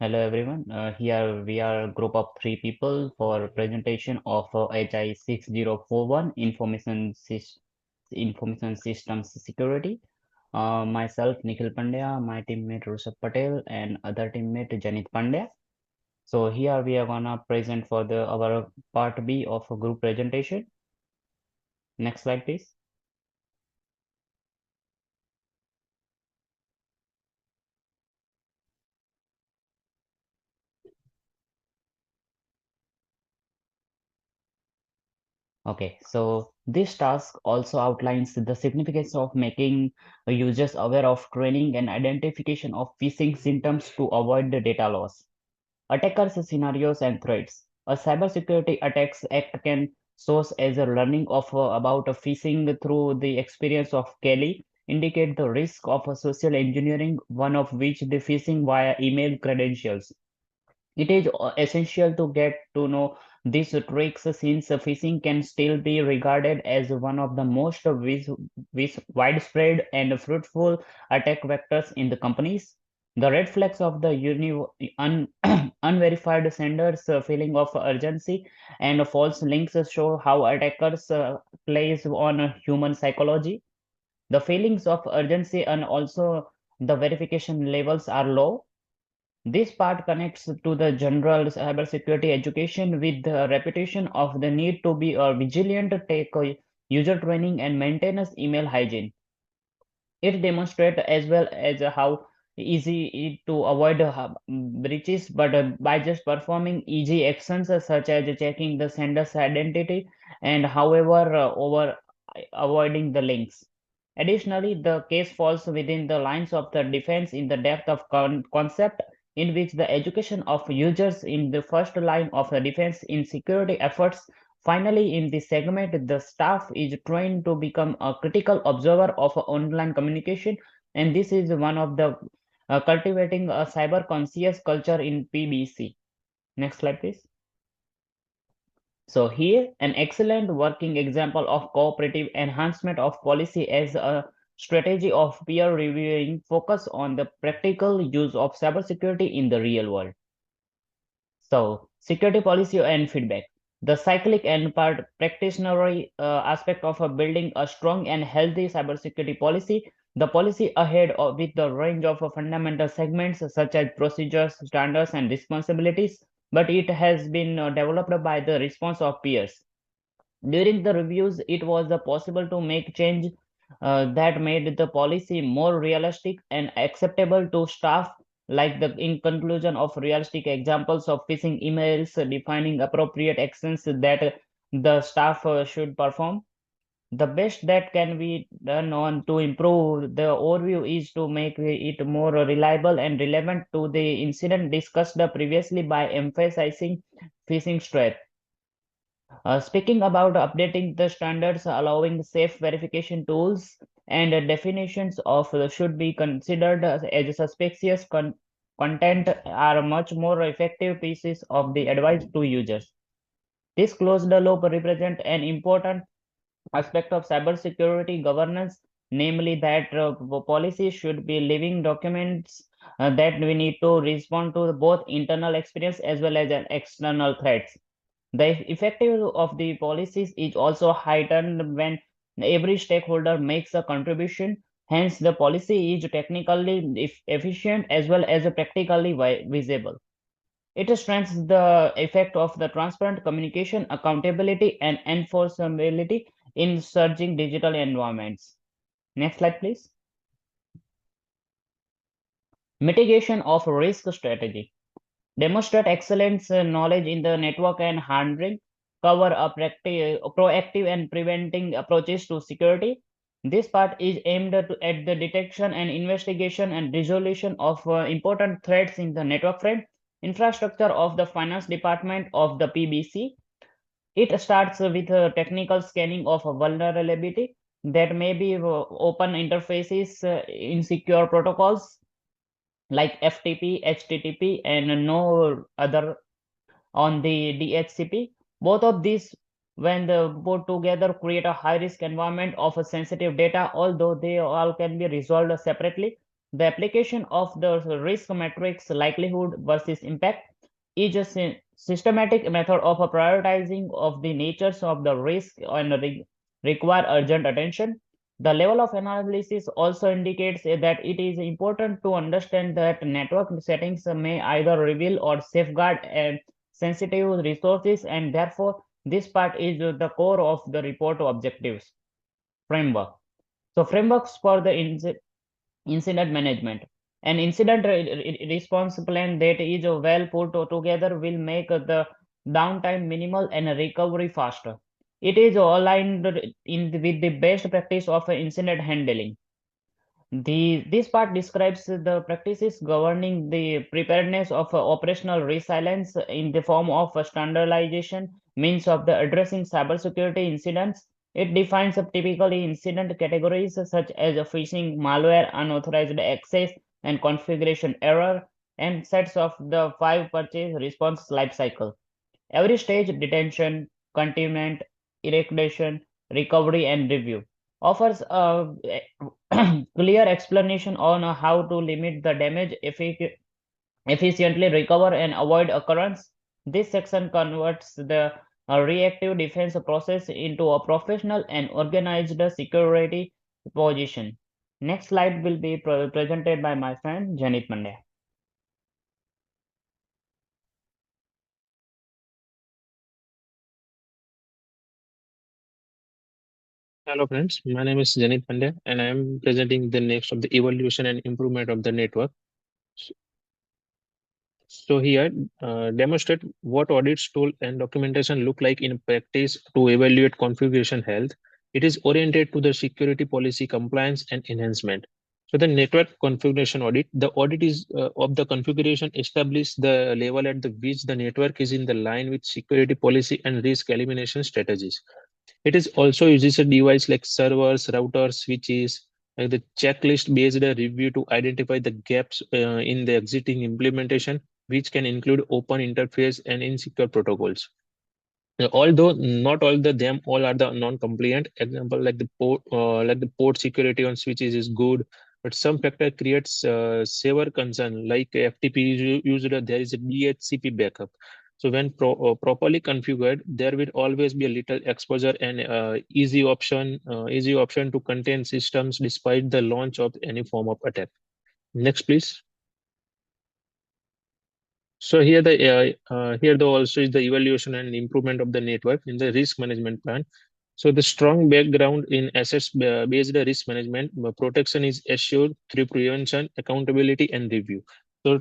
Hello everyone. Here we are a group of three people for presentation of HI6041 Information Systems Security. Myself Nikhil Pandya, my teammate Rushabh Patel, and other teammate Janit Pandya. So here we are gonna present for the our part B of a group presentation. Next slide, please. Okay, so this task also outlines the significance of making users aware of training and identification of phishing symptoms to avoid the data loss. Attackers scenarios and threats. A cybersecurity attacks act can source as a learning of about a phishing through the experience of Kelly indicate the risk of a social engineering, one of which the phishing via email credentials. It is essential to get to know these tricks since phishing can still be regarded as one of the most widespread and fruitful attack vectors in the companies. The red flags of the unverified senders feeling of urgency and false links show how attackers plays on human psychology. The feelings of urgency and also the verification levels are low. This part connects to the general cybersecurity education with the repetition of the need to be a vigilant, take user training, and maintain email hygiene. It demonstrates as well as how easy it to avoid breaches, but by just performing easy actions such as checking the sender's identity and however over avoiding the links. Additionally, the case falls within the lines of the defense in the depth of concept in which the education of users in the first line of the defense in security efforts. Finally, in this segment, the staff is trained to become a critical observer of online communication, and this is one of the cultivating a cyber conscious culture in PBC. Next slide, please. So here, an excellent working example of cooperative enhancement of policy as a strategy of peer reviewing focus on the practical use of cybersecurity in the real world. So, security policy and feedback. The cyclic and practitioner aspect of building a strong and healthy cybersecurity policy. The policy ahead with the range of fundamental segments such as procedures, standards, and responsibilities, but it has been developed by the response of peers. During the reviews, it was possible to make change that made the policy more realistic and acceptable to staff, like the in conclusion of realistic examples of phishing emails, defining appropriate actions that the staff should perform. The best that can be done on to improve the overview is to make it more reliable and relevant to the incident discussed previously by emphasizing phishing threat. Speaking about updating the standards, allowing safe verification tools and definitions of should be considered as suspicious content are much more effective pieces of the advice to users. This closed loop represents an important aspect of cybersecurity governance, namely that policies should be living documents that we need to respond to both internal experience as well as an external threats. The effectiveness of the policies is also heightened when every stakeholder makes a contribution. Hence, the policy is technically efficient as well as practically visible. It strengthens the effect of the transparent communication, accountability, and enforceability in surging digital environments. Next slide, please. Mitigation of risk strategy. Demonstrate excellence knowledge in the network and handling, cover a proactive and preventing approaches to security. This part is aimed at the detection and investigation and resolution of important threats in the network frame infrastructure of the finance department of the PBC. It starts with a technical scanning of a vulnerability that may be open interfaces, insecure protocols like FTP, HTTP, and no other on the DHCP. Both of these, when the put together, create a high-risk environment of a sensitive data, although they all can be resolved separately. The application of the risk matrix likelihood versus impact is a systematic method of prioritizing of the natures of the risk and require urgent attention. The level of analysis also indicates that it is important to understand that network settings may either reveal or safeguard sensitive resources, and therefore this part is the core of the report objectives framework. So frameworks for the incident management. An incident response plan that is well put together will make the downtime minimal and recovery faster. It is aligned with the best practice of incident handling. This part describes the practices governing the preparedness of operational resilience in the form of a standardization means of the addressing cybersecurity incidents. It defines typically incident categories such as phishing, malware, unauthorized access, and configuration error, and sets of the 5 purchase response lifecycle. Every stage detention, containment, evacuation, recovery, and review offers a clear explanation on how to limit the damage, efficiently recover, and avoid occurrence. This section converts the reactive defense process into a professional and organized security position. Next slide will be presented by my friend Janit Pandey. Hello friends, my name is Janit Pandey and I am presenting the next of the evolution and improvement of the network. S- So here, demonstrate what audits tool and documentation look like in practice to evaluate configuration health. It is oriented to the security policy compliance and enhancement. So the network configuration audit, the audit is of the configuration establish the level at the which the network is in the line with security policy and risk elimination strategies. It is also uses a device like servers, routers, switches, like the checklist based review to identify the gaps in the existing implementation, which can include open interface and insecure protocols. Although not all the them all are the non-compliant, example like the port security on switches is good, but some factor creates severe concern. Like FTP used, there is a DHCP backup. So when properly configured, there will always be a little exposure and easy option to contain systems despite the launch of any form of attack. Next, please. So here the also is the evaluation and improvement of the network in the risk management plan. So the strong background in assets based risk management protection is assured through prevention, accountability, and review. So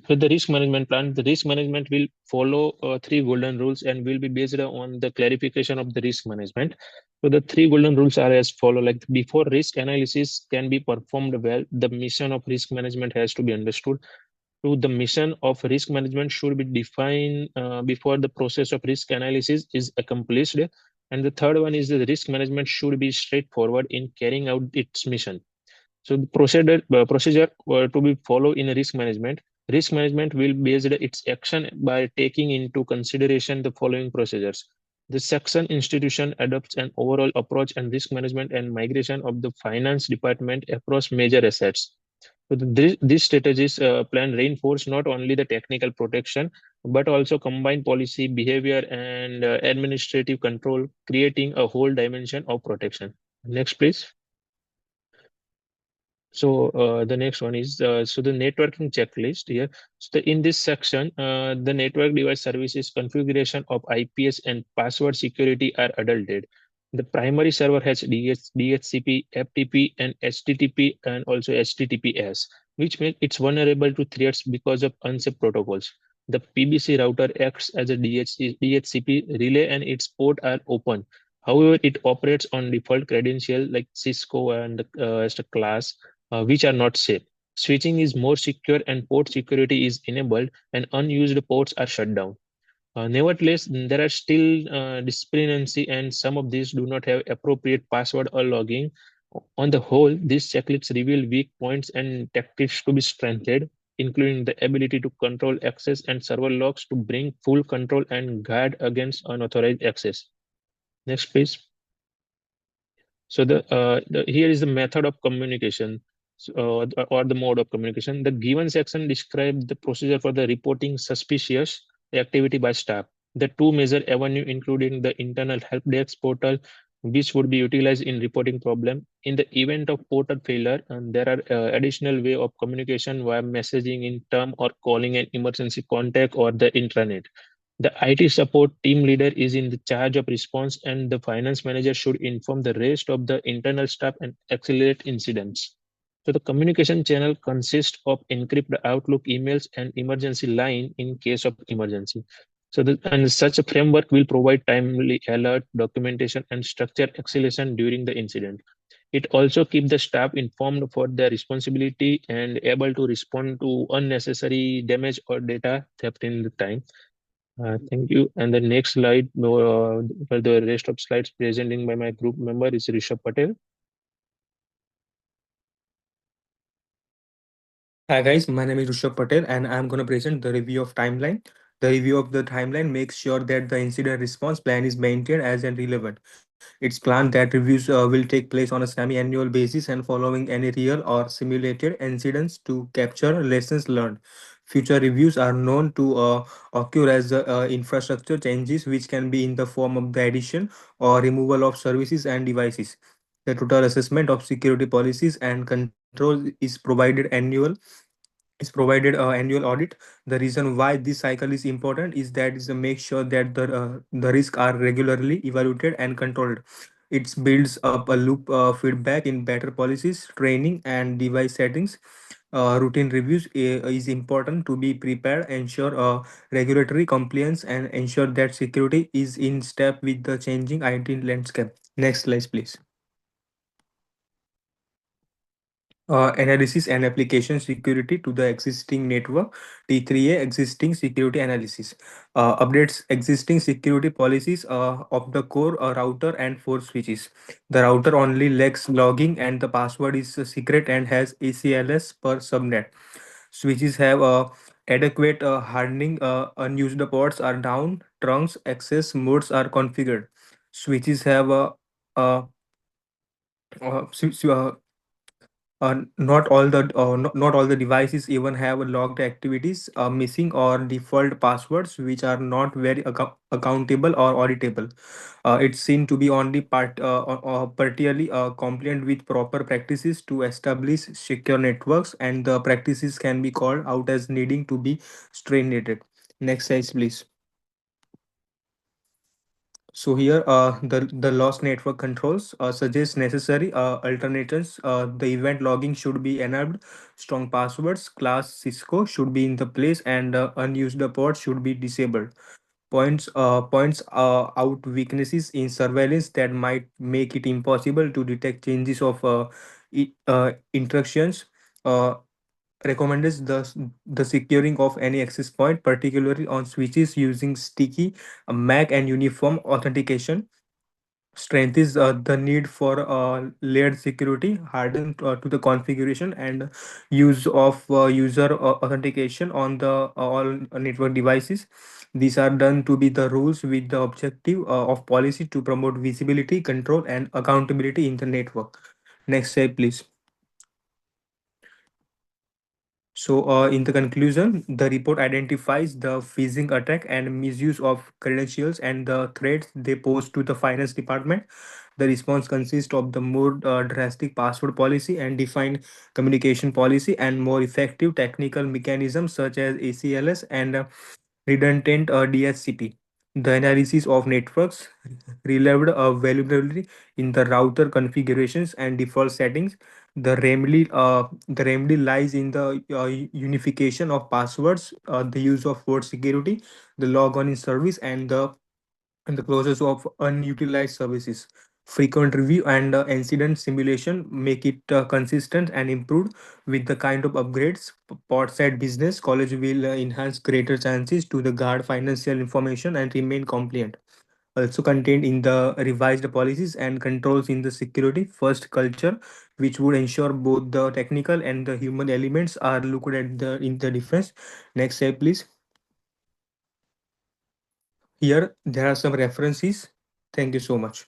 with the risk management plan, the risk management will follow three golden rules and will be based on the clarification of the risk management. So the three golden rules are as follow: like before risk analysis can be performed well, the mission of risk management has to be understood. To the mission of risk management should be defined before the process of risk analysis is accomplished. And the third one is the risk management should be straightforward in carrying out its mission. So the procedure to be followed in risk management. Risk management will base its action by taking into consideration the following procedures. The section institution adopts an overall approach and risk management and migration of the finance department across major assets. So these strategies plan reinforce not only the technical protection, but also combine policy, behavior, and administrative control, creating a whole dimension of protection. Next, please. So the next one is so the networking checklist here. So in this section, the network device services configuration of IPS and password security are adulted. The primary server has DHCP, FTP, and HTTP, and also HTTPS, which makes it vulnerable to threats because of unsafe protocols. The PBC router acts as a DHCP relay, and its port are open. However, it operates on default credential like Cisco and as a class which are not safe. Switching is more secure and port security is enabled and unused ports are shut down. Nevertheless, there are still discrepancy and some of these do not have appropriate password or logging. On the whole, these checklists reveal weak points and tactics to be strengthened, including the ability to control access and server logs to bring full control and guard against unauthorized access. Next, please. So here is the method of communication. or the mode of communication. The given section describes the procedure for the reporting suspicious activity by staff. The two major avenue including the internal help desk portal, which would be utilized in reporting problem. In the event of portal failure, and there are additional way of communication via messaging in term or calling an emergency contact or the intranet. The IT support team leader is in the charge of response, and the finance manager should inform the rest of the internal staff and accelerate incidents. So the communication channel consists of encrypted Outlook emails and emergency line in case of emergency. And such a framework will provide timely alert, documentation, and structure acceleration during the incident. It also keeps the staff informed for their responsibility and able to respond to unnecessary damage or data theft in the time. Thank you. And the next slide, for the rest of slides presenting by my group member is Rishabh Patel. Hi guys, my name is Rishabh Patel and I'm going to present the review of timeline. The review of the timeline makes sure that the incident response plan is maintained as and relevant. It's planned that reviews will take place on a semi-annual basis and following any real or simulated incidents to capture lessons learned. Future reviews are known to occur as infrastructure changes, which can be in the form of the addition or removal of services and devices. The total assessment of security policies and controls is provided annual audit. The reason why this cycle is important is that is to make sure that the risks are regularly evaluated and controlled. It builds up a loop feedback in better policies, training, and device settings. Routine reviews is important to be prepared, ensure regulatory compliance, and ensure that security is in step with the changing IT landscape. Next slide, please. Analysis and application security to the existing network. T3A, existing security analysis, updates existing security policies of the core router and 4 switches. The router only lacks logging and the password is secret and has ACLS per subnet. Switches have adequate hardening, unused ports are down, trunks access modes are configured. Switches have uh, swi- swi- uh, not all the devices even have logged activities, missing or default passwords which are not very accountable or auditable. It's seen to be only partially compliant with proper practices to establish secure networks, and the practices can be called out as needing to be strengthened. Next slide, please. So here, the lost network controls suggest necessary alternatives. The event logging should be enabled. Strong passwords, class Cisco should be in the place, and unused ports should be disabled. Points out weaknesses in surveillance that might make it impossible to detect changes of instructions. Uh, Recommends the securing of any access point, particularly on switches using sticky MAC and uniform authentication. Strength is the need for layered security, hardened to the configuration, and use of user authentication on the all network devices. These are done to be the rules with the objective of policy to promote visibility, control, and accountability in the network. Next slide, please. So, in the conclusion, the report identifies the phishing attack and misuse of credentials and the threats they pose to the finance department. The response consists of the more drastic password policy and defined communication policy and more effective technical mechanisms such as ACLS and redundant DHCP. The analysis of networks revealed a vulnerability in the router configurations and default settings. The remedy lies in the unification of passwords, the use of word security, the logon in service, and the closures of unutilized services. Frequent review and incident simulation make it consistent and improved with the kind of upgrades. Portside business college will enhance greater chances to the guard financial information and remain compliant. Also contained in the revised policies and controls in the security first culture, which would ensure both the technical and the human elements are looked at in the defense. Next slide, please. Here there are some references. Thank you so much.